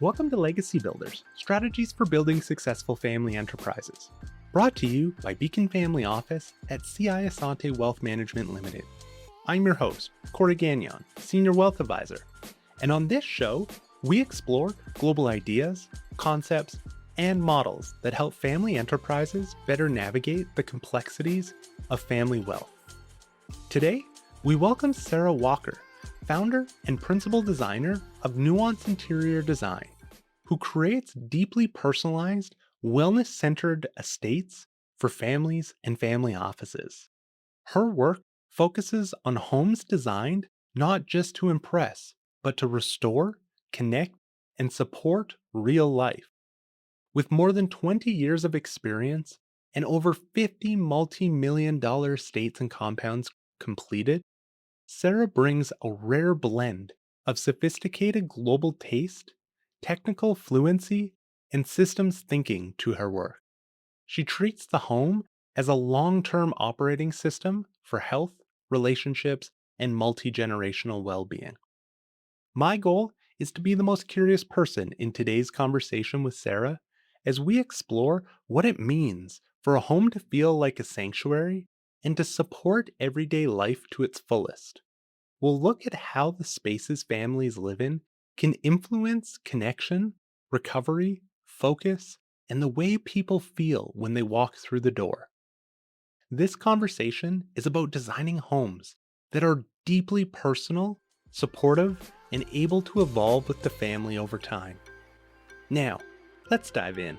Welcome to Legacy Builders Strategies for Building Successful Family Enterprises. Brought to you by Beacon Family Office at CI Asante Wealth Management Limited. I'm your host, Corey Gagnon, Senior Wealth Advisor. And on this show, we explore global ideas, concepts, and models that help family enterprises better navigate the complexities of family wealth. Today, we welcome Sarah Walker, founder and principal designer of Nuance Interior Design, who creates deeply personalized, wellness-centered estates for families and family offices. Her work focuses on homes designed not just to impress, but to restore, connect, and support real life. With more than 20 years of experience and over 50 multi-million-dollar estates and compounds completed, Sarah brings a rare blend of sophisticated global taste, technical fluency, and systems thinking to her work. She treats the home as a long term operating system for health, relationships, and multi generational well being. My goal is to be the most curious person in today's conversation with Sarah as we explore what it means for a home to feel like a sanctuary and to support everyday life to its fullest. We'll look at how the spaces families live in can influence connection, recovery, focus, and the way people feel when they walk through the door. This conversation is about designing homes that are deeply personal, supportive, and able to evolve with the family over time. Now, let's dive in.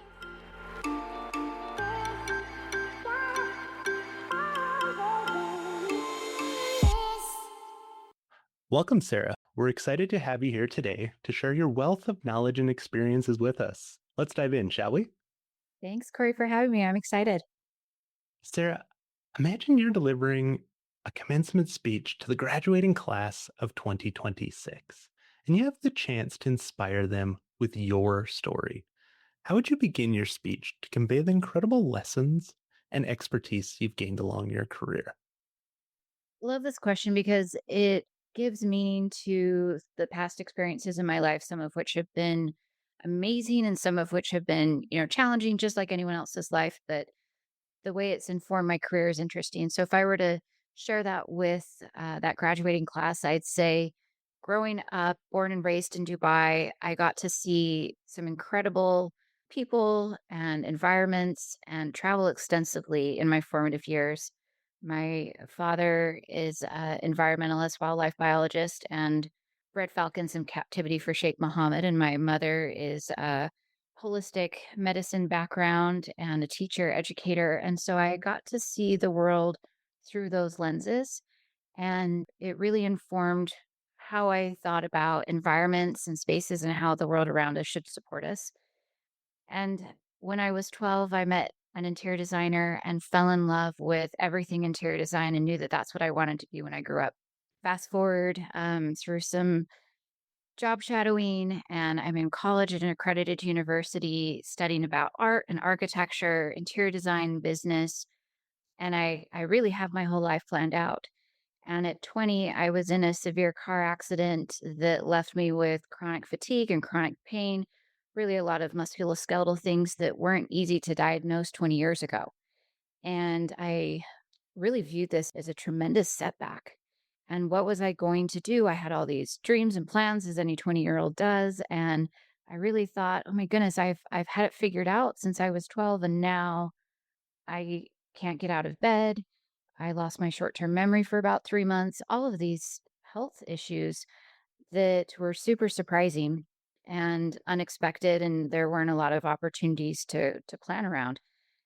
Welcome, Sarah. We're excited to have you here today to share your wealth of knowledge and experiences with us. Let's dive in, shall we? Thanks, Corey, for having me. I'm excited. Sarah, imagine you're delivering a commencement speech to the graduating class of 2026, and you have the chance to inspire them with your story. How would you begin your speech to convey the incredible lessons and expertise you've gained along your career? Love this question because it gives meaning to the past experiences in my life, some of which have been amazing and some of which have been, challenging, just like anyone else's life. But the way it's informed my career is interesting. So if I were to share that with that graduating class, I'd say growing up, born and raised in Dubai, I got to see some incredible people and environments and travel extensively in my formative years. My father is an environmentalist, wildlife biologist, and bred falcons in captivity for Sheikh Mohammed. And my mother is a holistic medicine background and a teacher, educator. And so I got to see the world through those lenses. And it really informed how I thought about environments and spaces and how the world around us should support us. And when I was 12, I met an interior designer and fell in love with everything interior design and knew that that's what I wanted to be when I grew up. Fast forward through some job shadowing, and I'm in college at an accredited university studying about art and architecture, interior design, business, and I really have my whole life planned out. And at 20, I was in a severe car accident that left me with chronic fatigue and chronic pain, really a lot of musculoskeletal things that weren't easy to diagnose 20 years ago. And I really viewed this as a tremendous setback. And what was I going to do? I had all these dreams and plans as any 20-year-old does. And I really thought, oh my goodness, I've had it figured out since I was 12 and now I can't get out of bed. I lost my short-term memory for about 3 months. All of these health issues that were super surprising and unexpected, and there weren't a lot of opportunities to plan around.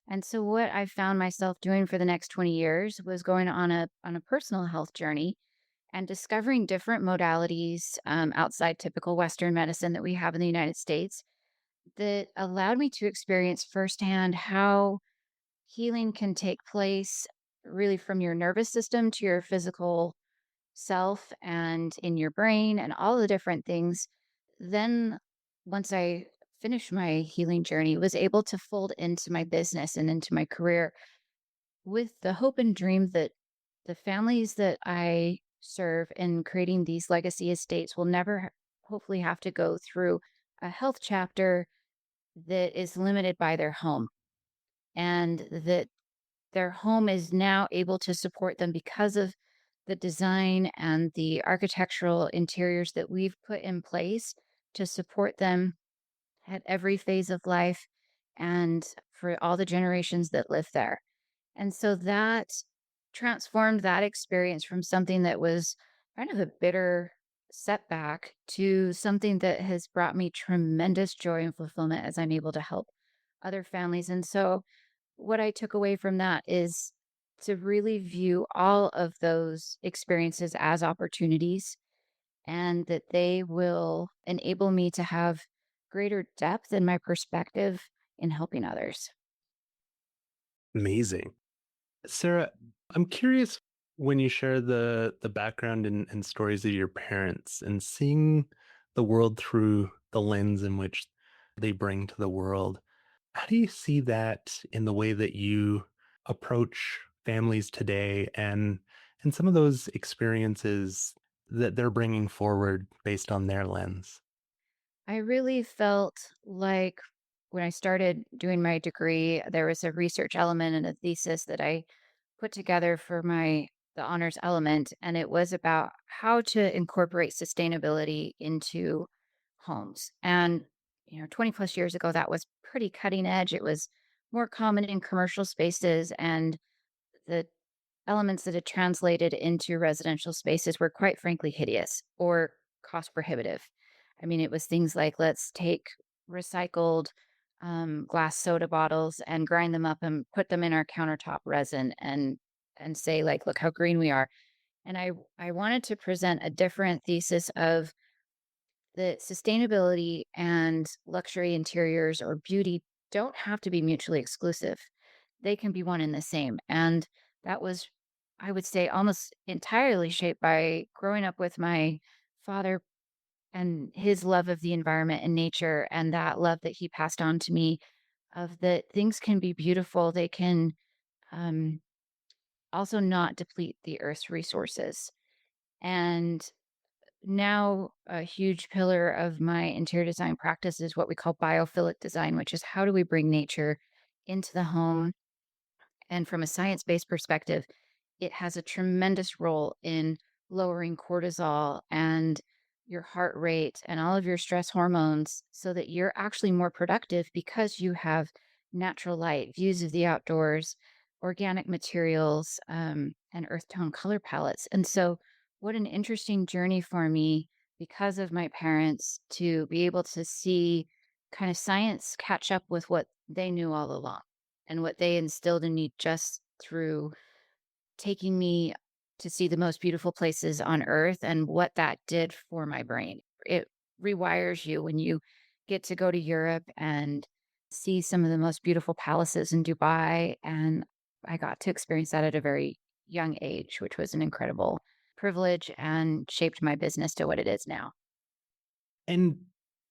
And so what I found myself doing for the next 20 years was going on a personal health journey and discovering different modalities outside typical Western medicine that we have in the United States that allowed me to experience firsthand how healing can take place really from your nervous system to your physical self and in your brain and all the different things. Then, once I finished my healing journey, was able to fold into my business and into my career with the hope and dream that the families that I serve in creating these legacy estates will never hopefully have to go through a health chapter that is limited by their home, and that their home is now able to support them because of the design and the architectural interiors that we've put in place to support them at every phase of life and for all the generations that live there. And so that transformed that experience from something that was kind of a bitter setback to something that has brought me tremendous joy and fulfillment as I'm able to help other families. And so, what I took away from that is to really view all of those experiences as opportunities and that they will enable me to have greater depth in my perspective in helping others. Amazing. Sarah, I'm curious when you share the background and stories of your parents and seeing the world through the lens in which they bring to the world. How do you see that in the way that you approach families today and some of those experiences that they're bringing forward based on their lens? I really felt like when I started doing my degree, there was a research element and a thesis that I put together for the honors element, and it was about how to incorporate sustainability into homes. And 20 plus years ago, that was pretty cutting edge. It was more common in commercial spaces, and the elements that had translated into residential spaces were quite frankly hideous or cost prohibitive. I mean, it was things like let's take recycled glass soda bottles and grind them up and put them in our countertop resin and say like, look how green we are. And I wanted to present a different thesis of the sustainability and luxury interiors or beauty don't have to be mutually exclusive. They can be one and the same. And that was, I would say, almost entirely shaped by growing up with my father and his love of the environment and nature, and that love that he passed on to me of that things can be beautiful. They can um, also not deplete the earth's resources. And now, a huge pillar of my interior design practice is what we call biophilic design, which is how do we bring nature into the home? And from a science based perspective, it has a tremendous role in lowering cortisol and your heart rate and all of your stress hormones so that you're actually more productive because you have natural light, views of the outdoors, organic materials, and earth tone color palettes. And so, what an interesting journey for me because of my parents to be able to see kind of science catch up with what they knew all along and what they instilled in me just through taking me to see the most beautiful places on earth and what that did for my brain. It rewires you when you get to go to Europe and see some of the most beautiful palaces in Dubai. And I got to experience that at a very young age, which was an incredible privilege and shaped my business to what it is now. And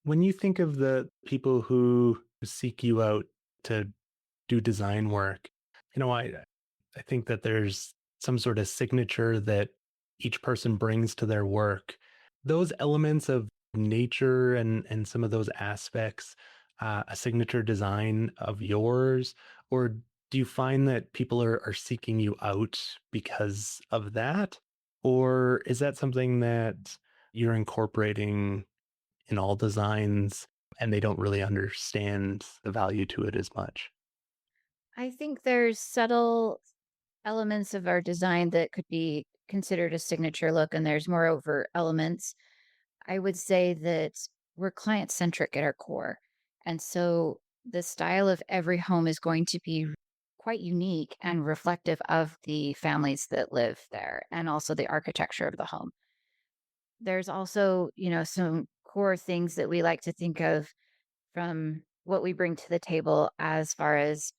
when you think of the people who seek you out to do design work, you know, I think that there's some sort of signature that each person brings to their work. Those elements of nature and some of those aspects, a signature design of yours, or do you find that people are seeking you out because of that? Or is that something that you're incorporating in all designs and they don't really understand the value to it as much? I think there's subtle elements of our design that could be considered a signature look, and there's more overt elements. I would say that we're client centric at our core. And so the style of every home is going to be quite unique and reflective of the families that live there and also the architecture of the home. There's also, some core things that we like to think of from what we bring to the table as far as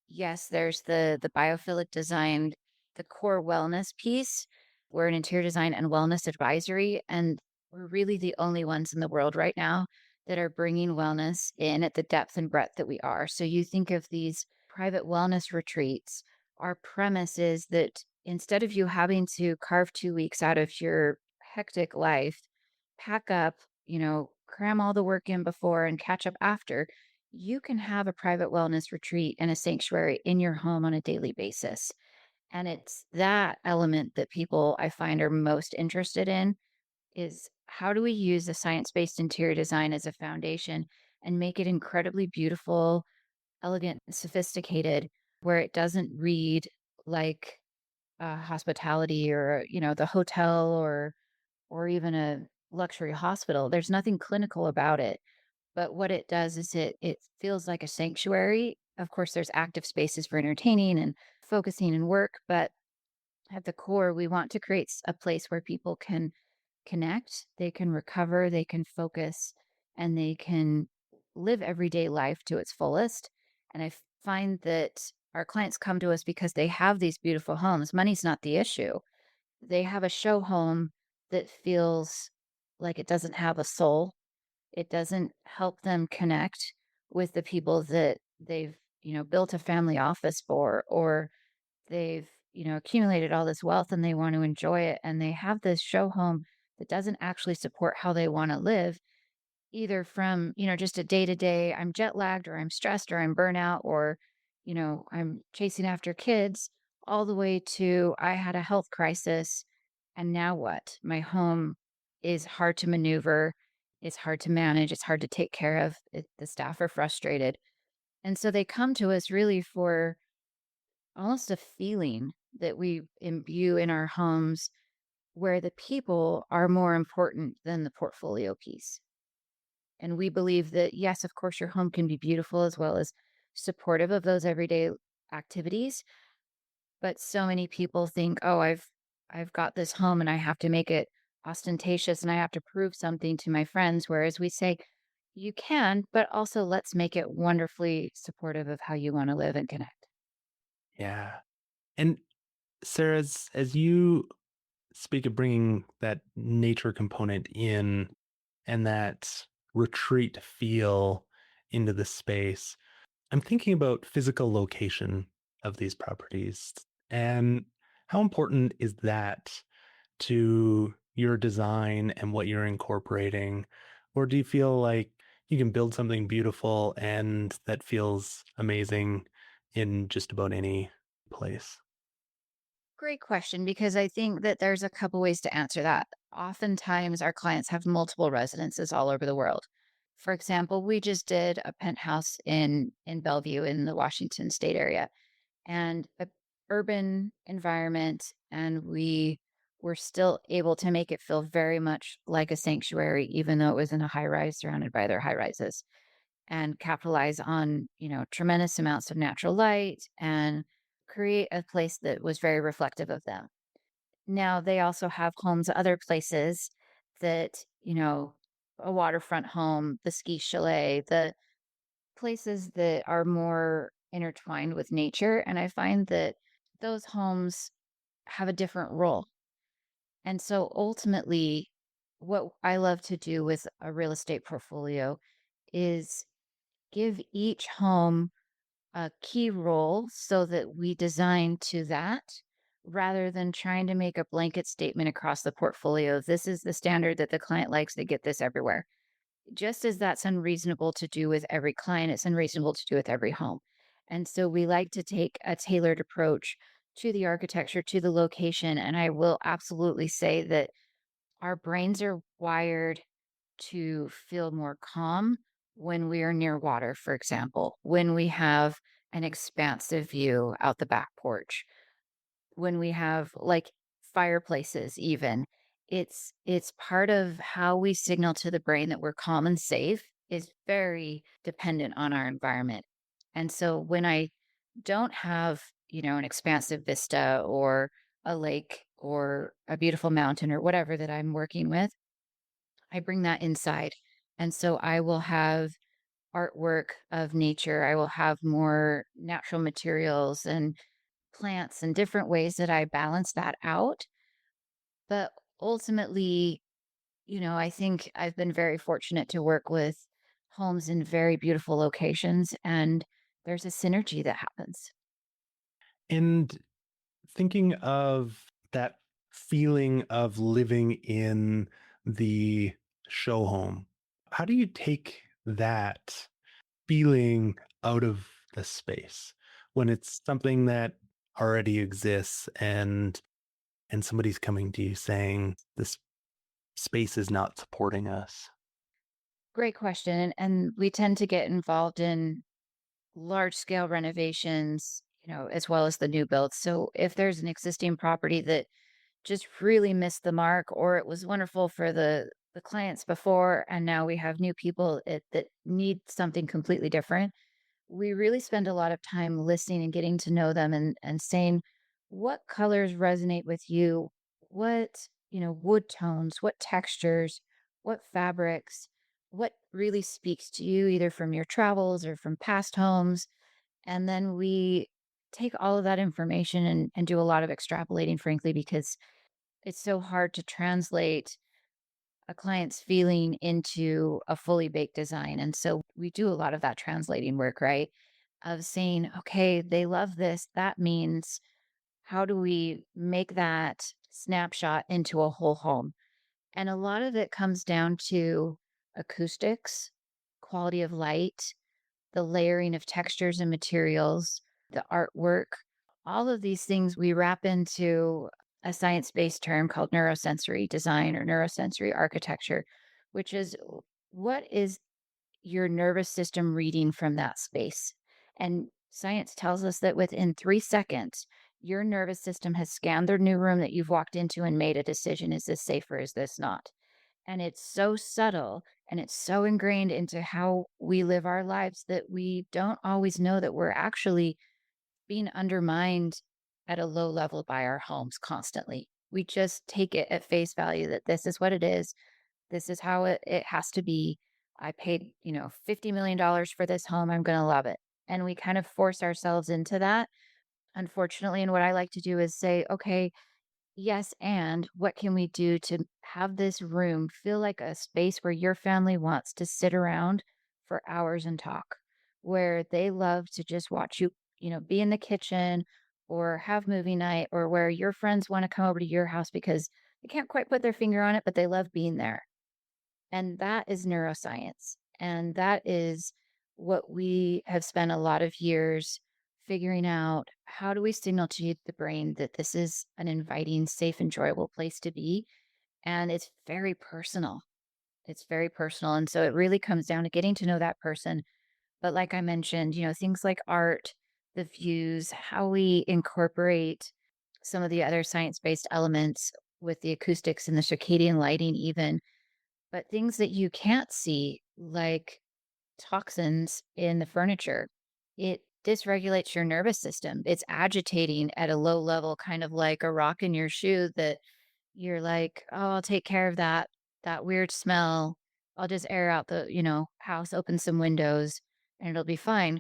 yes, there's the biophilic design, the core wellness piece. We're an interior design and wellness advisory, and we're really the only ones in the world right now that are bringing wellness in at the depth and breadth that we are. So you think of these private wellness retreats. Our premise is that instead of you having to carve 2 weeks out of your hectic life, pack up, cram all the work in before and catch up after, you can have a private wellness retreat and a sanctuary in your home on a daily basis. And it's that element that people I find are most interested in is how do we use the science-based interior design as a foundation and make it incredibly beautiful, elegant, and sophisticated where it doesn't read like hospitality or, the hotel or even a luxury hospital. There's nothing clinical about it, but what it does is it feels like a sanctuary. Of course, there's active spaces for entertaining and focusing and work, but at the core, we want to create a place where people can connect, they can recover, they can focus, and they can live everyday life to its fullest. And find that our clients come to us because they have these beautiful homes. Money's not the issue. They have a show home that feels like it doesn't have a soul. It doesn't help them connect with the people that they've, built a family office for, or they've, accumulated all this wealth and they want to enjoy it. And they have this show home that doesn't actually support how they want to live, either from, just a day to day, I'm jet lagged or I'm stressed or I'm burnout or, I'm chasing after kids, all the way to I had a health crisis. And now what? My home is hard to maneuver. It's hard to manage. It's hard to take care of. The staff are frustrated. And so they come to us really for almost a feeling that we imbue in our homes where the people are more important than the portfolio piece. And we believe that, yes, of course, your home can be beautiful as well as supportive of those everyday activities. But so many people think, oh, I've got this home and I have to make it ostentatious and I have to prove something to my friends. Whereas we say, you can, but also let's make it wonderfully supportive of how you want to live and connect. Yeah. And Sarah, as you speak of bringing that nature component in and that retreat feel into the space, I'm thinking about physical location of these properties and how important is that to your design and what you're incorporating? Or do you feel like you can build something beautiful and that feels amazing in just about any place? Great question, because I think that there's a couple ways to answer that. Oftentimes, our clients have multiple residences all over the world. For example, we just did a penthouse in Bellevue in the Washington State area, and a urban environment, and we were still able to make it feel very much like a sanctuary, even though it was in a high rise surrounded by other high rises, and capitalize on, tremendous amounts of natural light and create a place that was very reflective of them. Now, they also have homes other places that, a waterfront home, the ski chalet, the places that are more intertwined with nature. And I find that those homes have a different role. And so ultimately, what I love to do with a real estate portfolio is give each home a key role so that we design to that rather than trying to make a blanket statement across the portfolio. This is the standard that the client likes. They get this everywhere. Just as that's unreasonable to do with every client, it's unreasonable to do with every home. And so we like to take a tailored approach to the architecture, to the location. And I will absolutely say that our brains are wired to feel more calm when we are near water, for example, when we have an expansive view out the back porch, when we have like fireplaces even. It's part of how we signal to the brain that we're calm and safe is very dependent on our environment. And so when I don't have, an expansive vista or a lake or a beautiful mountain or whatever that I'm working with, I bring that inside. And so I will have artwork of nature. I will have more natural materials and plants and different ways that I balance that out. But ultimately, I think I've been very fortunate to work with homes in very beautiful locations, and there's a synergy that happens. And thinking of that feeling of living in the show home, how do you take that feeling out of the space when it's something that already exists and somebody's coming to you saying this space is not supporting us? Great question. And we tend to get involved in large scale renovations, as well as the new builds. So if there's an existing property that just really missed the mark, or it was wonderful for the clients before, and now we have new people that need something completely different, we really spend a lot of time listening and getting to know them and saying what colors resonate with you, what, wood tones, what textures, what fabrics, what really speaks to you either from your travels or from past homes. And then we take all of that information and do a lot of extrapolating, frankly, because it's so hard to translate a client's feeling into a fully baked design. And so we do a lot of that translating work, right? Of saying, okay, they love this. That means how do we make that snapshot into a whole home? And a lot of it comes down to acoustics, quality of light, the layering of textures and materials, the artwork, all of these things we wrap into a science based term called neurosensory design or neurosensory architecture, which is what is your nervous system reading from that space? And science tells us that within 3 seconds, your nervous system has scanned the new room that you've walked into and made a decision. Is this safe or is this not? And it's so subtle and it's so ingrained into how we live our lives that we don't always know that we're actually being undermined at a low level by our homes constantly. We just take it at face value that this is what it is. This is how it has to be. I paid, $50 million for this home. I'm going to love it. And we kind of force ourselves into that, unfortunately. And what I like to do is say, okay, yes, and what can we do to have this room feel like a space where your family wants to sit around for hours and talk, where they love to just watch you, be in the kitchen or have movie night, or where your friends want to come over to your house because they can't quite put their finger on it, but they love being there. And that is neuroscience. And that is what we have spent a lot of years figuring out. How do we signal to the brain that this is an inviting, safe, enjoyable place to be? And it's very personal. It's very personal. And so it really comes down to getting to know that person. But like I mentioned, things like art, the views, how we incorporate some of the other science based elements with the acoustics and the circadian lighting, even, but things that you can't see, like toxins in the furniture, it dysregulates your nervous system. It's agitating at a low level, kind of like a rock in your shoe that you're like, "Oh, I'll take care of that weird smell. I'll just air out the, house, open some windows, and it'll be fine."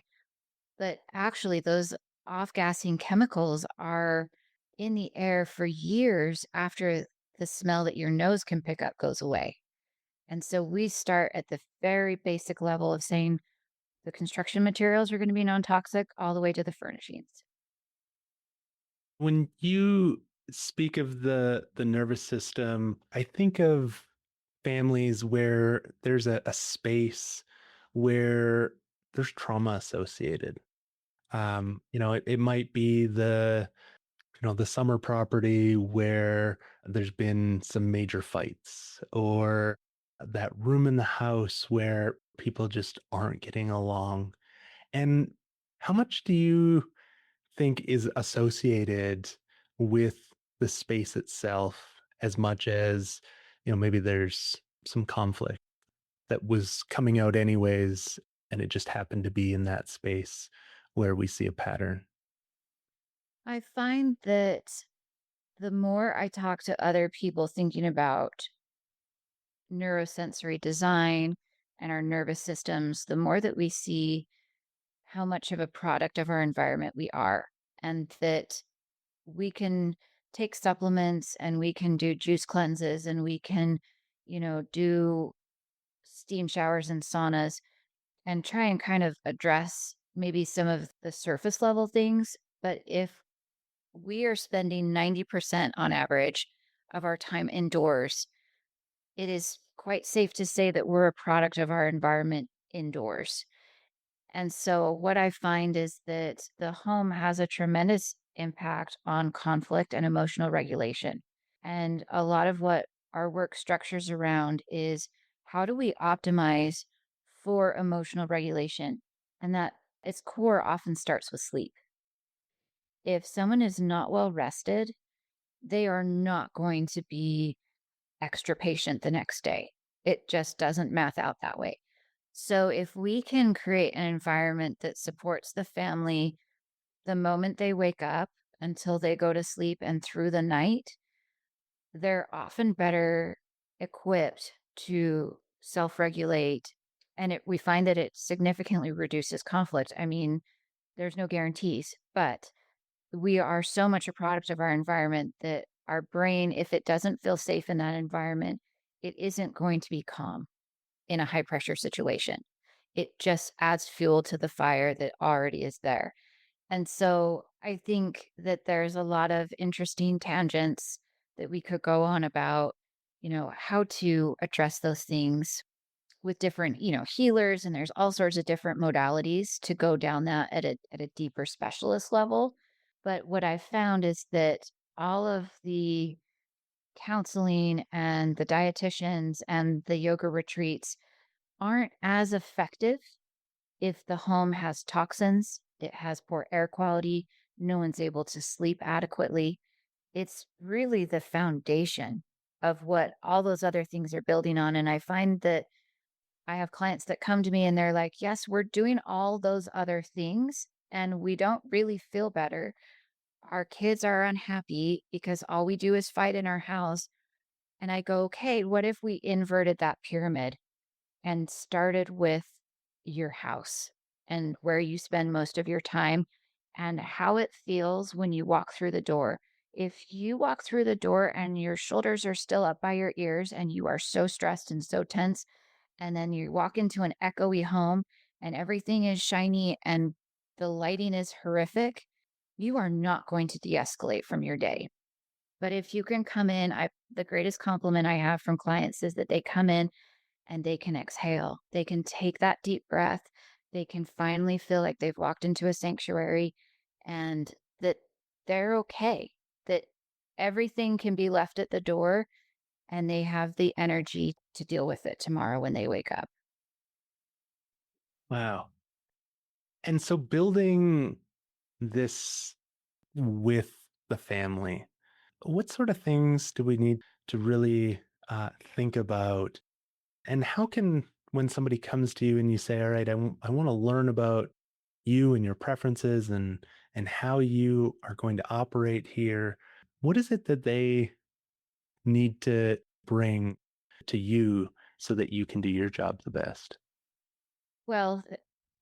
But actually, those off-gassing chemicals are in the air for years after the smell that your nose can pick up goes away. And so we start at the very basic level of saying the construction materials are going to be non toxic all the way to the furnishings. When you speak of the nervous system, I think of families where there's a space where there's trauma associated. It might be the summer property where there's been some major fights, or that room in the house where people just aren't getting along. And how much do you think is associated with the space itself as much as, maybe there's some conflict that was coming out anyways, and it just happened to be in that space where we see a pattern? I find that the more I talk to other people thinking about neurosensory design and our nervous systems, the more that we see how much of a product of our environment we are, and that we can take supplements and we can do juice cleanses and we can, do steam showers and saunas and try and kind of address maybe some of the surface level things. But if we are spending 90% on average of our time indoors, it is quite safe to say that we're a product of our environment indoors. And so what I find is that the home has a tremendous impact on conflict and emotional regulation. And a lot of what our work structures around is how do we optimize for emotional regulation? And that its core often starts with sleep. If someone is not well rested, they are not going to be extra patient the next day. It just doesn't math out that way. So, if we can create an environment that supports the family the moment they wake up until they go to sleep and through the night, they're often better equipped to self regulate. And we find that it significantly reduces conflict. I mean, there's no guarantees, but we are so much a product of our environment that our brain, if it doesn't feel safe in that environment, it isn't going to be calm in a high pressure situation. It just adds fuel to the fire that already is there. And so I think that there's a lot of interesting tangents that we could go on about, how to address those things with different, healers, and there's all sorts of different modalities to go down that at a deeper specialist level. But what I've found is that all of the counseling and the dietitians and the yoga retreats aren't as effective if the home has toxins, it has poor air quality, no one's able to sleep adequately. It's really the foundation of what all those other things are building on. And I find that I have clients that come to me and they're like, yes, we're doing all those other things and we don't really feel better. Our kids are unhappy because all we do is fight in our house. And I go, okay, what if we inverted that pyramid and started with your house and where you spend most of your time and how it feels when you walk through the door? If you walk through the door and your shoulders are still up by your ears and you are so stressed and so tense, and then you walk into an echoey home and everything is shiny and the lighting is horrific, you are not going to de-escalate from your day. But if you can come in, the greatest compliment I have from clients is that they come in and they can exhale. They can take that deep breath. They can finally feel like they've walked into a sanctuary and that they're okay, that everything can be left at the door and they have the energy to deal with it tomorrow when they wake up. Wow. And so building this with the family, what sort of things do we need to really think about? And how can, when somebody comes to you and you say, all right, I want to learn about you and your preferences and how you are going to operate here, what is it that they need to bring to you so that you can do your job the best? Well,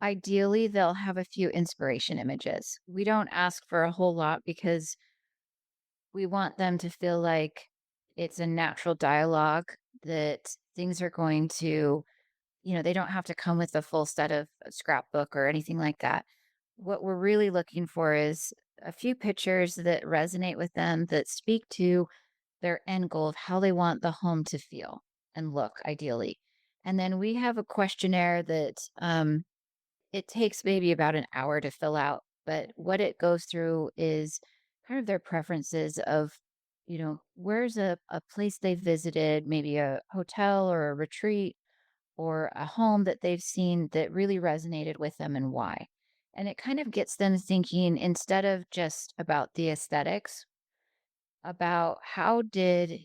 ideally, they'll have a few inspiration images. We don't ask for a whole lot because we want them to feel like it's a natural dialogue, that things are going to, they don't have to come with a full set of a scrapbook or anything like that. What we're really looking for is a few pictures that resonate with them, that speak to their end goal of how they want the home to feel and look, ideally. And then we have a questionnaire that it takes maybe about an hour to fill out, but what it goes through is kind of their preferences of, where's a place they've visited, maybe a hotel or a retreat or a home that they've seen that really resonated with them and why. And it kind of gets them thinking, instead of just about the aesthetics, about how did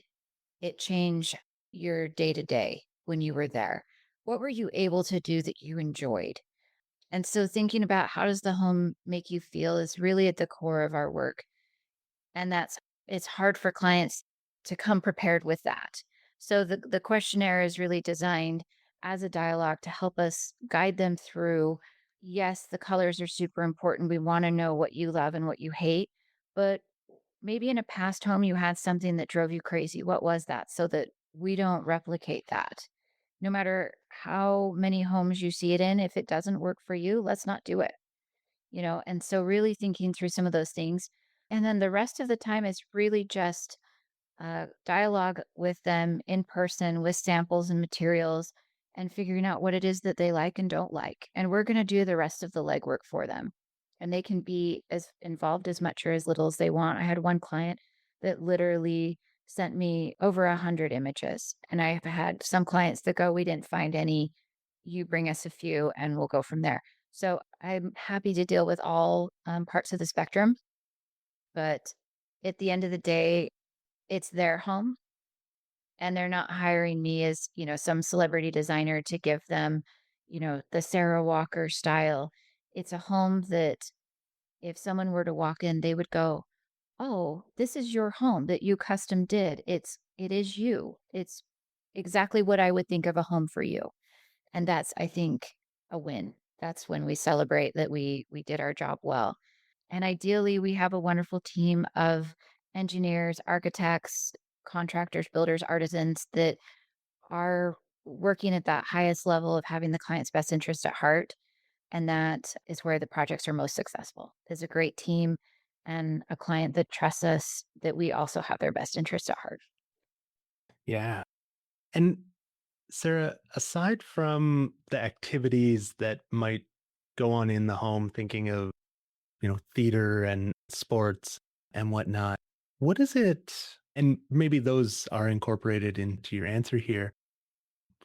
it change your day to day when you were there? What were you able to do that you enjoyed? And so thinking about how does the home make you feel is really at the core of our work. And it's hard for clients to come prepared with that. So the questionnaire is really designed as a dialogue to help us guide them through. Yes, the colors are super important. We want to know what you love and what you hate, but maybe in a past home you had something that drove you crazy. What was that? So that we don't replicate that. No matter how many homes you see it in, if it doesn't work for you, let's not do it. And so really thinking through some of those things. And then the rest of the time is really just dialogue with them in person with samples and materials and figuring out what it is that they like and don't like. And we're going to do the rest of the legwork for them. And they can be as involved as much or as little as they want. I had one client that literally sent me over 100 images. And I've had some clients that go, we didn't find any. You bring us a few and we'll go from there. So I'm happy to deal with all parts of the spectrum. But at the end of the day, it's their home and they're not hiring me as, some celebrity designer to give them, the Sarah Walker style. It's a home that if someone were to walk in, they would go, "Oh, this is your home that you custom did. It is you. It's exactly what I would think of a home for you." And that's, I think, a win. That's when we celebrate that we did our job well. And ideally, we have a wonderful team of engineers, architects, contractors, builders, artisans that are working at that highest level of having the client's best interest at heart. And that is where the projects are most successful. Is a great team and a client that trusts us that we also have their best interest at heart. Yeah. And Sarah, aside from the activities that might go on in the home, thinking of, theater and sports and whatnot, what is it? And maybe those are incorporated into your answer here.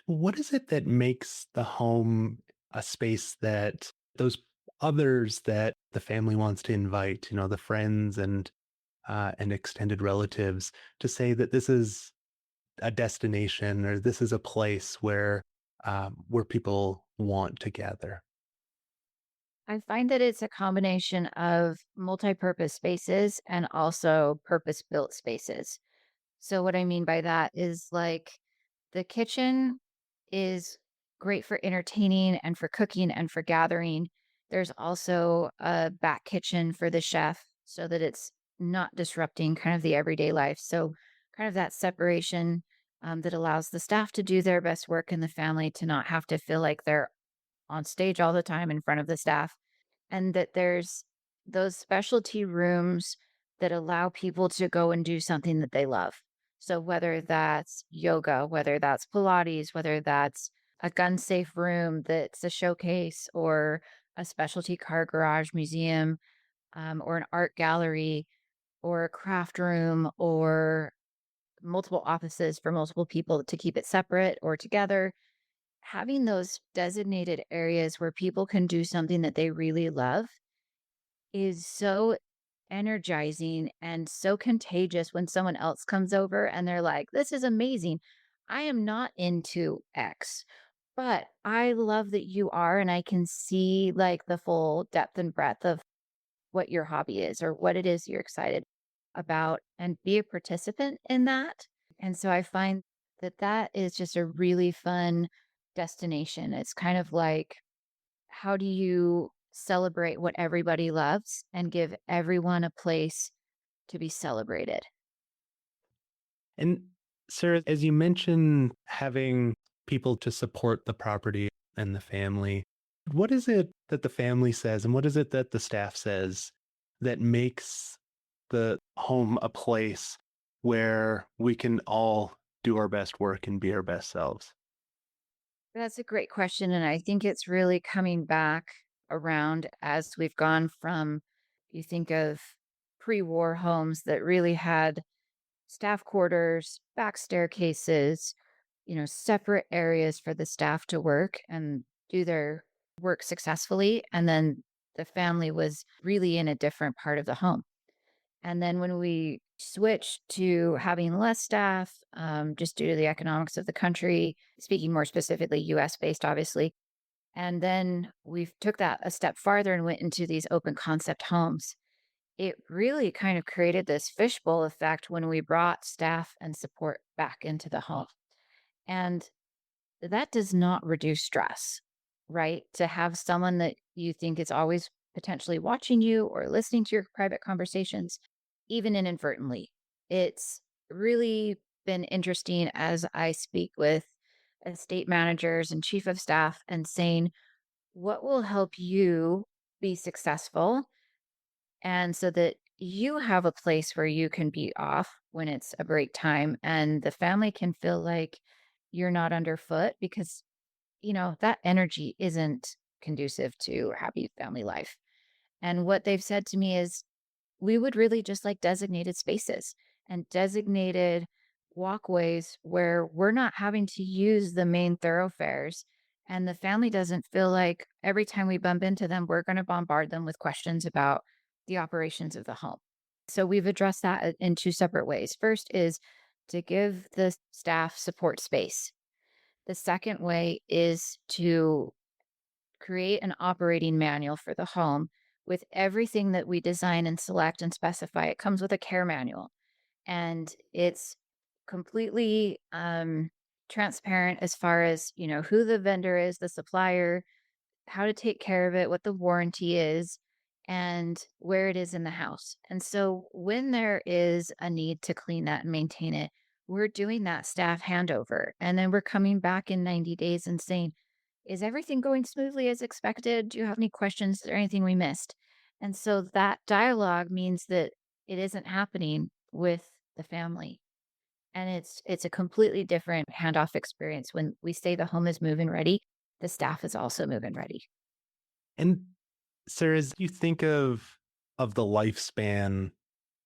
What is it that makes the home a space that those others that the family wants to invite, the friends and extended relatives, to say that this is a destination or this is a place where people want to gather? I find that it's a combination of multi-purpose spaces and also purpose-built spaces. So what I mean by that is like the kitchen is great for entertaining and for cooking and for gathering. There's also a back kitchen for the chef so that it's not disrupting kind of the everyday life. So kind of that separation that allows the staff to do their best work and the family to not have to feel like they're on stage all the time in front of the staff, and that there's those specialty rooms that allow people to go and do something that they love. So whether that's yoga, whether that's Pilates, whether that's a gun safe room that's a showcase or a specialty car garage museum, or an art gallery or a craft room or multiple offices for multiple people to keep it separate or together, having those designated areas where people can do something that they really love is so energizing and so contagious when someone else comes over and they're like, "This is amazing. I am not into X, but I love that you are, and I can see like the full depth and breadth of what your hobby is or what it is you're excited about and be a participant in that." And so I find that that is just a really fun destination. It's kind of like, how do you celebrate what everybody loves and give everyone a place to be celebrated? And Sarah, as you mentioned, having people to support the property and the family, what is it that the family says and what is it that the staff says that makes the home a place where we can all do our best work and be our best selves? That's a great question. And I think it's really coming back around as we've gone from, you think of pre war homes that really had staff quarters, back staircases, separate areas for the staff to work and do their work successfully. And then the family was really in a different part of the home. And then when we switched to having less staff, just due to the economics of the country, speaking more specifically US based, obviously. And then we took that a step farther and went into these open concept homes. It really kind of created this fishbowl effect when we brought staff and support back into the home. And that does not reduce stress, right? To have someone that you think is always potentially watching you or listening to your private conversations, even inadvertently. It's really been interesting as I speak with estate managers and chief of staff and saying, what will help you be successful? And so that you have a place where you can be off when it's a break time and the family can feel like you're not underfoot because, that energy isn't conducive to happy family life. And what they've said to me is we would really just like designated spaces and designated walkways where we're not having to use the main thoroughfares. And the family doesn't feel like every time we bump into them, we're going to bombard them with questions about the operations of the home. So we've addressed that in two separate ways. First is to give the staff support space. The second way is to create an operating manual for the home with everything that we design and select and specify. It comes with a care manual and it's completely transparent as far as, who the vendor is, the supplier, how to take care of it, what the warranty is, and where it is in the house. And so when there is a need to clean that and maintain it, we're doing that staff handover. And then we're coming back in 90 days and saying, is everything going smoothly as expected? Do you have any questions? Is there anything we missed? And so that dialogue means that it isn't happening with the family. And it's a completely different handoff experience. When we say the home is move-in ready, the staff is also move-in ready. And Sarah, as you think of the lifespan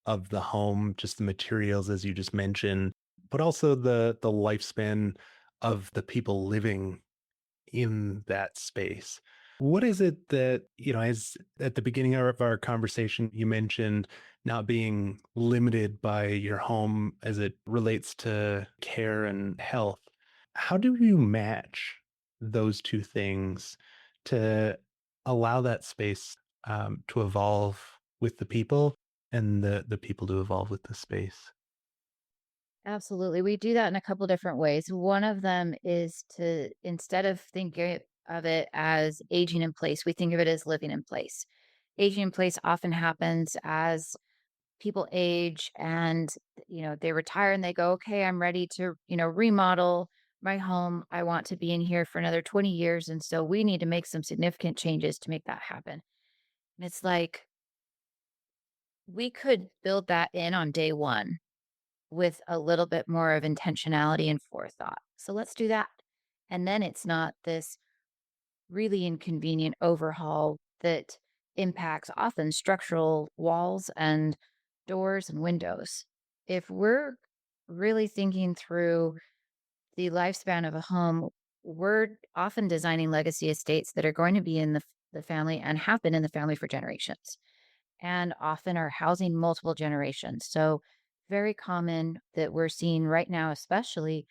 of the home, just the materials as you just mentioned, but also the lifespan of the people living in that space. What is it that, as at the beginning of our conversation, you mentioned not being limited by your home as it relates to care and health. How do you match those two things to allow that space to evolve with the people and the people to evolve with the space? Absolutely. We do that in a couple different ways. One of them is to, instead of thinking of it as aging in place, we think of it as living in place. Aging in place often happens as people age and, they retire and they go, okay, I'm ready to, remodel my home. I want to be in here for another 20 years. And so we need to make some significant changes to make that happen. And it's like, we could build that in on day one with a little bit more of intentionality and forethought. So let's do that. And then it's not this really inconvenient overhaul that impacts often structural walls and doors and windows. If we're really thinking through the lifespan of a home, we're often designing legacy estates that are going to be in the family and have been in the family for generations and often are housing multiple generations. So, very common that we're seeing right now, especially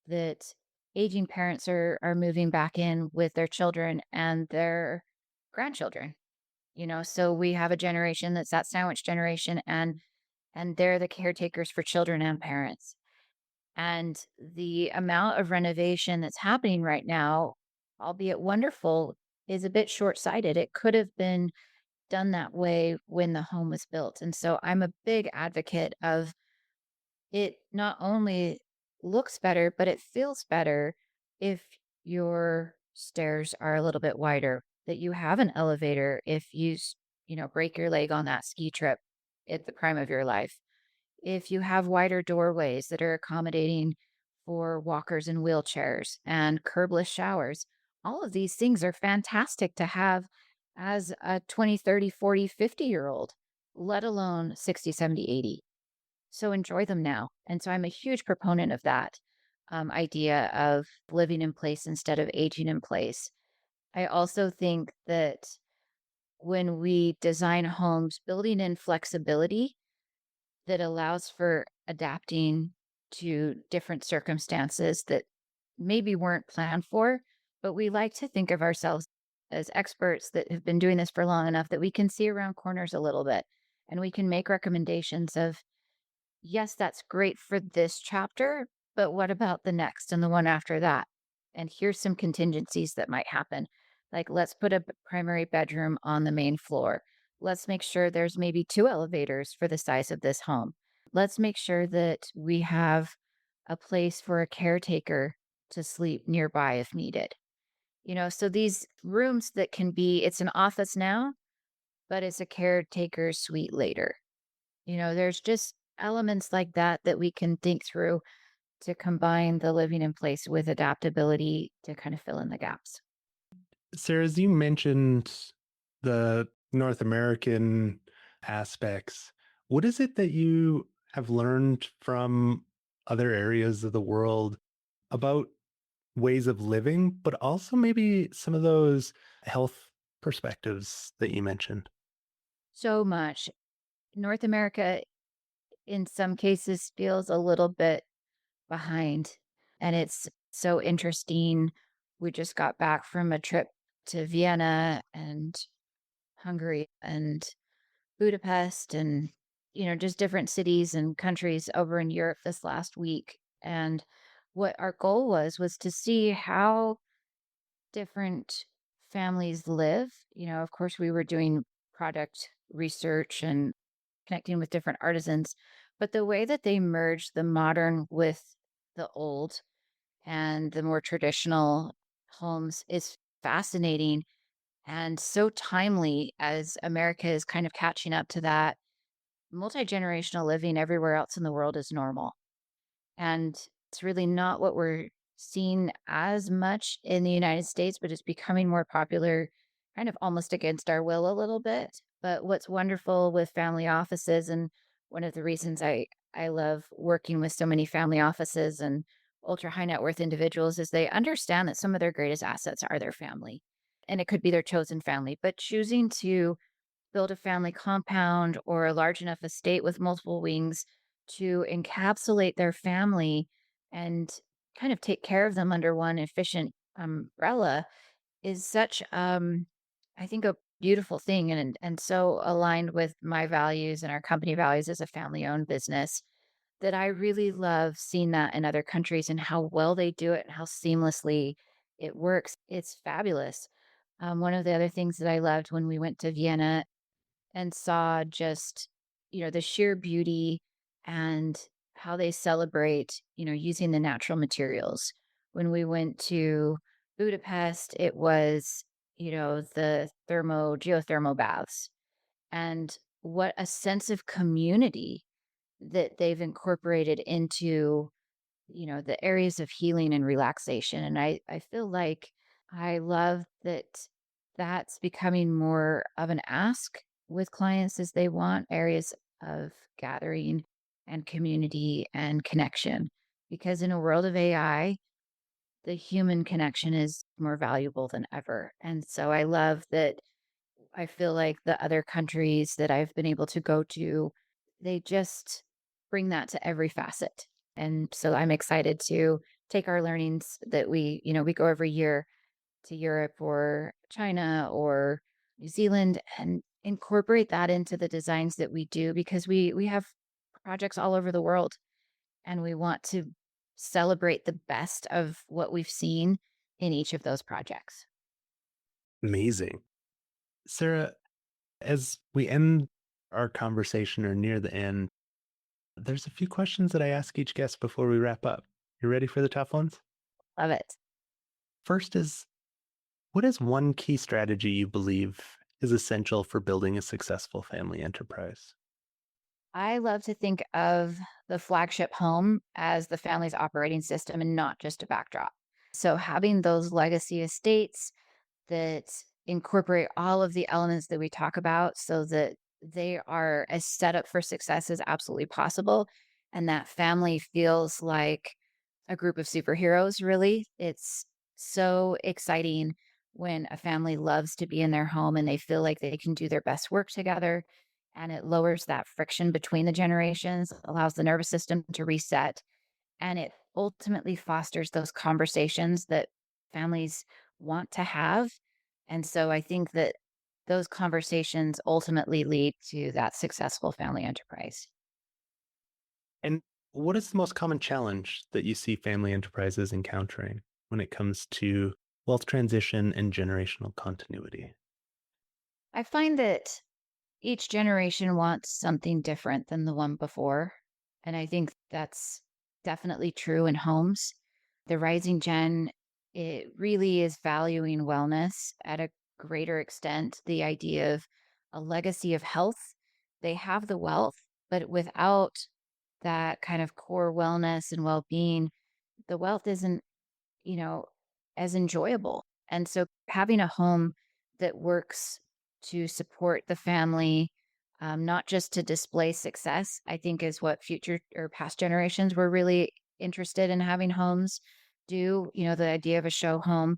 that aging parents are moving back in with their children and their grandchildren. So we have a generation that's that sandwich generation, and they're the caretakers for children and parents. And the amount of renovation that's happening right now, albeit wonderful, is a bit short sighted. It could have been done that way when the home was built. And so I'm a big advocate of it not only looks better, but it feels better if your stairs are a little bit wider, that you have an elevator if break your leg on that ski trip at the prime of your life. If you have wider doorways that are accommodating for walkers and wheelchairs and curbless showers, all of these things are fantastic to have as a 20, 30, 40, 50-year old, let alone 60, 70, 80. So enjoy them now. And so I'm a huge proponent of that idea of living in place instead of aging in place. I also think that when we design homes, building in flexibility that allows for adapting to different circumstances that maybe weren't planned for, but we like to think of ourselves as experts that have been doing this for long enough that we can see around corners a little bit and we can make recommendations of, yes, that's great for this chapter, but what about the next and the one after that? And here's some contingencies that might happen. Like, let's put a primary bedroom on the main floor. Let's make sure there's maybe two elevators for the size of this home. Let's make sure that we have a place for a caretaker to sleep nearby if needed. So these rooms that can be, it's an office now, but it's a caretaker suite later. There's just elements like that that we can think through to combine the living in place with adaptability to kind of fill in the gaps. Sarah, as you mentioned the North American aspects, what is it that you have learned from other areas of the world about ways of living, but also maybe some of those health perspectives that you mentioned? So much. North America, in some cases, feels a little bit behind, and it's so interesting. We just got back from a trip to Vienna and Hungary and Budapest and, just different cities and countries over in Europe this last week. And what our goal was to see how different families live. Of course, we were doing product research and connecting with different artisans, but the way that they merge the modern with the old and the more traditional homes is fascinating and so timely as America is kind of catching up to that. Multi-generational living everywhere else in the world is normal. And it's really not what we're seeing as much in the United States, but it's becoming more popular, kind of almost against our will a little bit. But what's wonderful with family offices, and one of the reasons I love working with so many family offices and ultra high net worth individuals is they understand that some of their greatest assets are their family. And it could be their chosen family, but choosing to build a family compound or a large enough estate with multiple wings to encapsulate their family and kind of take care of them under one efficient umbrella is such I think a beautiful thing and so aligned with my values and our company values as a family owned business that I really love seeing that in other countries and how well they do it and how seamlessly it works. It's fabulous. One of the other things that I loved when we went to Vienna and saw just, the sheer beauty and how they celebrate, using the natural materials. When we went to Budapest, it was, the geothermal baths and what a sense of community that they've incorporated into the areas of healing and relaxation. And I feel like I love that that's becoming more of an ask with clients as they want areas of gathering and community and connection. Because in a world of AI, the human connection is more valuable than ever. And so I love that I feel like the other countries that I've been able to go to, they just bring that to every facet. And so I'm excited to take our learnings that we go every year to Europe or China or New Zealand and incorporate that into the designs that we do because we have projects all over the world and we want to celebrate the best of what we've seen in each of those projects. Amazing. Sarah, as we end our conversation or near the end, there's a few questions that I ask each guest before we wrap up. You ready for the tough ones? Love it. First is, what is one key strategy you believe is essential for building a successful family enterprise? I love to think of the flagship home as the family's operating system and not just a backdrop. So having those legacy estates that incorporate all of the elements that we talk about so that they are as set up for success as absolutely possible. And that family feels like a group of superheroes, really. It's so exciting when a family loves to be in their home and they feel like they can do their best work together. And it lowers that friction between the generations, allows the nervous system to reset, and it ultimately fosters those conversations that families want to have. And so I think that those conversations ultimately lead to that successful family enterprise. And what is the most common challenge that you see family enterprises encountering when it comes to wealth transition and generational continuity? I find that each generation wants something different than the one before. And I think that's definitely true in homes. The rising gen, it really is valuing wellness at a greater extent. The idea of a legacy of health. They have the wealth, But without that kind of core wellness and well-being, the wealth isn't, you know, as enjoyable. And so having a home that works to support the family, not just to display success, I think is what future or past generations were really interested in having homes do, the idea of a show home.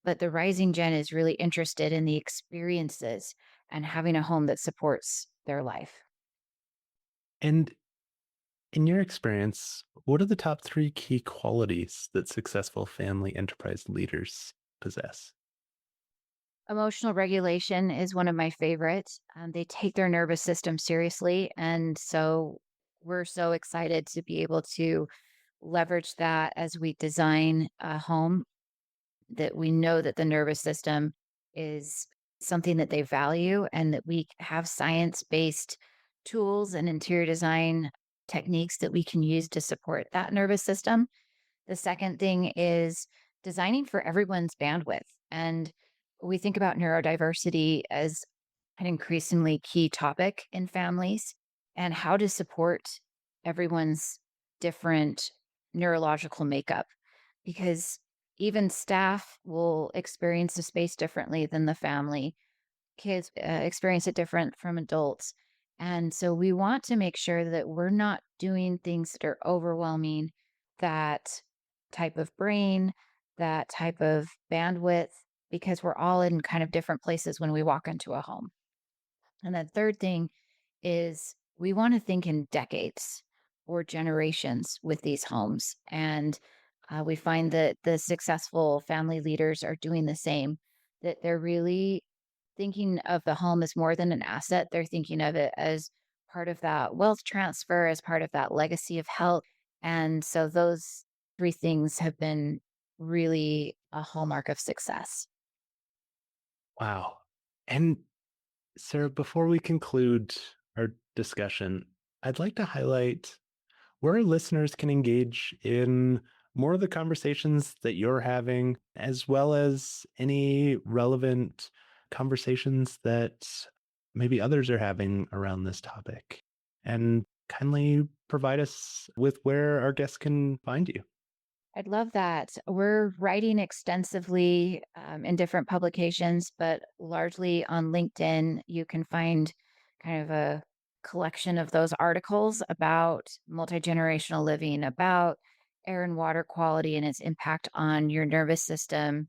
But the rising gen is really interested in the experiences and having a home that supports their life. And in your experience, what are the top three key qualities that successful family enterprise leaders possess? Emotional regulation is one of my favorites. They take their nervous system seriously. And so we're so excited to be able to leverage that as we design a home, that we know that the nervous system is something that they value and that we have science based tools and interior design techniques that we can use to support that nervous system. The second thing is designing for everyone's bandwidth. And we think about neurodiversity as an increasingly key topic in families and how to support everyone's different neurological makeup, because even staff will experience the space differently than the family. Kids experience it different from adults. And so we want to make sure that we're not doing things that are overwhelming that type of brain, that type of bandwidth, because we're all in kind of different places when we walk into a home. And the third thing is we want to think in decades or generations with these homes. And we find that the successful family leaders are doing the same, that they're really thinking of the home as more than an asset. They're thinking of it as part of that wealth transfer, as part of that legacy of health. And so those three things have been really a hallmark of success. Wow. And Sarah, before we conclude our discussion, I'd like to highlight where our listeners can engage in more of the conversations that you're having, as well as any relevant conversations that maybe others are having around this topic. And kindly provide us with where our guests can find you. I'd love that. We're writing extensively in different publications, but largely on LinkedIn. You can find kind of a collection of those articles about multi-generational living, about air and water quality and its impact on your nervous system,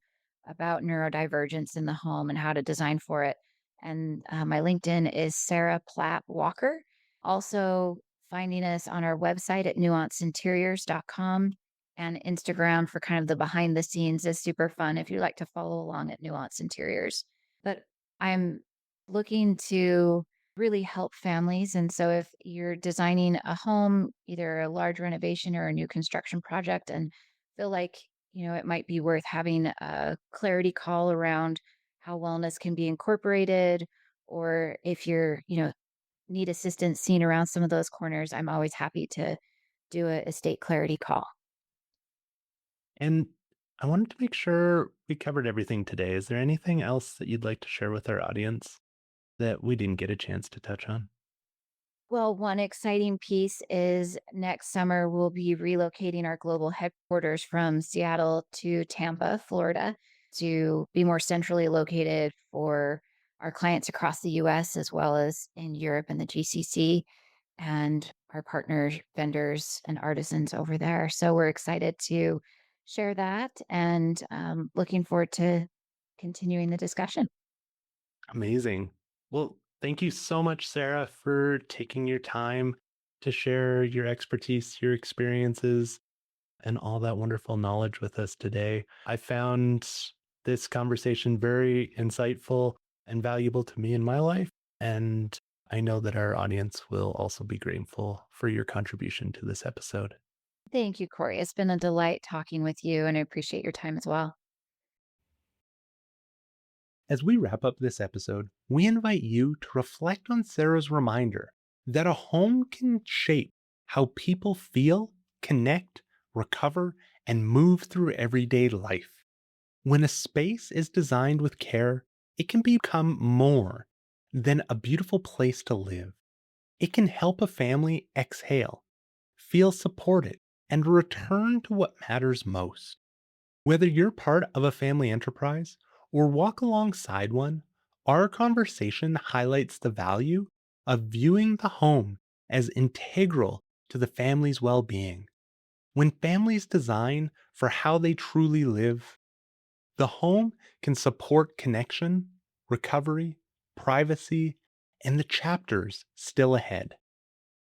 about neurodivergence in the home and how to design for it. And my LinkedIn is Sarah Platt Walker. Also, finding us on our website at nuanceinteriors.com, and Instagram for kind of the behind the scenes is super fun if you like to follow along at Nuance Interiors. But I'm looking to really help families. And so if you're designing a home, either a large renovation or a new construction project, and feel like, it might be worth having a clarity call around how wellness can be incorporated, or if you're, need assistance seeing around some of those corners, I'm always happy to do a estate clarity call. And I wanted to make sure we covered everything today. Is there anything else that you'd like to share with our audience that we didn't get a chance to touch on? Well, one exciting piece is next summer we'll be relocating our global headquarters from Seattle to Tampa, Florida, to be more centrally located for our clients across the US as well as in Europe and the GCC, and our partners, vendors, and artisans over there. So we're excited to share that, and looking forward to continuing the discussion. Amazing. Well, thank you so much, Sarah, for taking your time to share your expertise, your experiences, and all that wonderful knowledge with us today. I found this conversation very insightful and valuable to me in my life. And I know that our audience will also be grateful for your contribution to this episode. Thank you, Corey. It's been a delight talking with you, and I appreciate your time as well. As we wrap up this episode, we invite you to reflect on Sarah's reminder that a home can shape how people feel, connect, recover, and move through everyday life. When a space is designed with care, it can become more than a beautiful place to live. It can help a family exhale, feel supported, and return to what matters most. Whether you're part of a family enterprise or walk alongside one, our conversation highlights the value of viewing the home as integral to the family's well being. When families design for how they truly live, the home can support connection, recovery, privacy, and the chapters still ahead.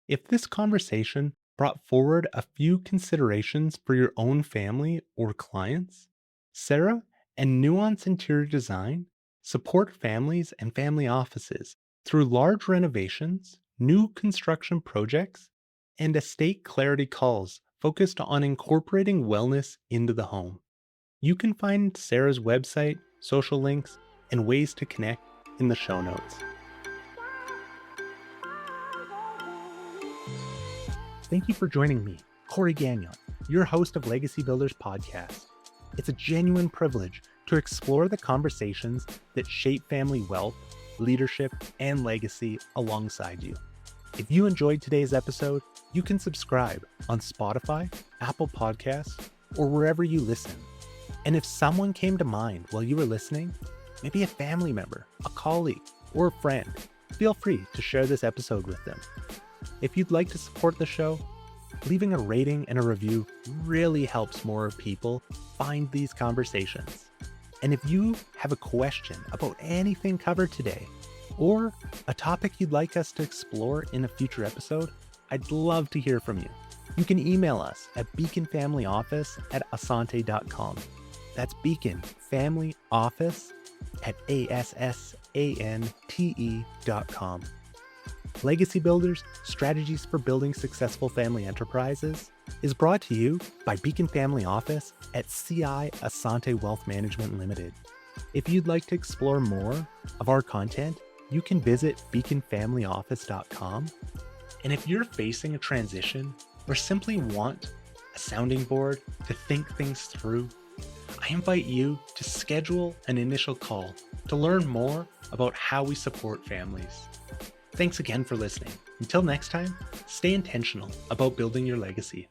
If this conversation brought forward a few considerations for your own family or clients, Sarah and Nuance Interior Design support families and family offices through large renovations, new construction projects, and estate clarity calls focused on incorporating wellness into the home. You can find Sarah's website, social links, and ways to connect in the show notes. Thank you for joining me, Corey Gagnon, your host of Legacy Builders Podcast. It's a genuine privilege to explore the conversations that shape family wealth, leadership, and legacy alongside you. If you enjoyed today's episode, you can subscribe on Spotify, Apple Podcasts, or wherever you listen. And if someone came to mind while you were listening, maybe a family member, a colleague, or a friend, feel free to share this episode with them. If you'd like to support the show, leaving a rating and a review really helps more people find these conversations. And if you have a question about anything covered today, or a topic you'd like us to explore in a future episode, I'd love to hear from you. You can email us at beaconfamilyoffice@asante.com. That's beaconfamilyoffice@assante.com. Legacy Builders, Strategies for Building Successful Family Enterprises is brought to you by Beacon Family Office at CI Asante Wealth Management Limited. If you'd like to explore more of our content, you can visit beaconfamilyoffice.com. And if you're facing a transition or simply want a sounding board to think things through, I invite you to schedule an initial call to learn more about how we support families. Thanks again for listening. Until next time, stay intentional about building your legacy.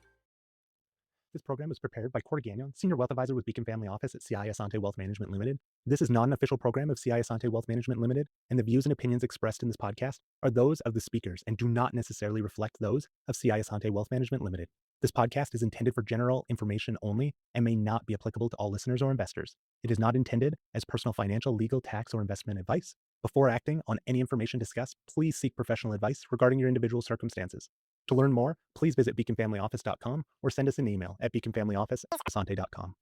This program was prepared by Corey Gagnon, Senior Wealth Advisor with Beacon Family Office at CI Asante Wealth Management Limited. This is not an official program of CI Asante Wealth Management Limited, and the views and opinions expressed in this podcast are those of the speakers and do not necessarily reflect those of CI Asante Wealth Management Limited. This podcast is intended for general information only and may not be applicable to all listeners or investors. It is not intended as personal financial, legal, tax, or investment advice. Before acting on any information discussed, please seek professional advice regarding your individual circumstances. To learn more, please visit beaconfamilyoffice.com or send us an email at beaconfamilyoffice@asante.com.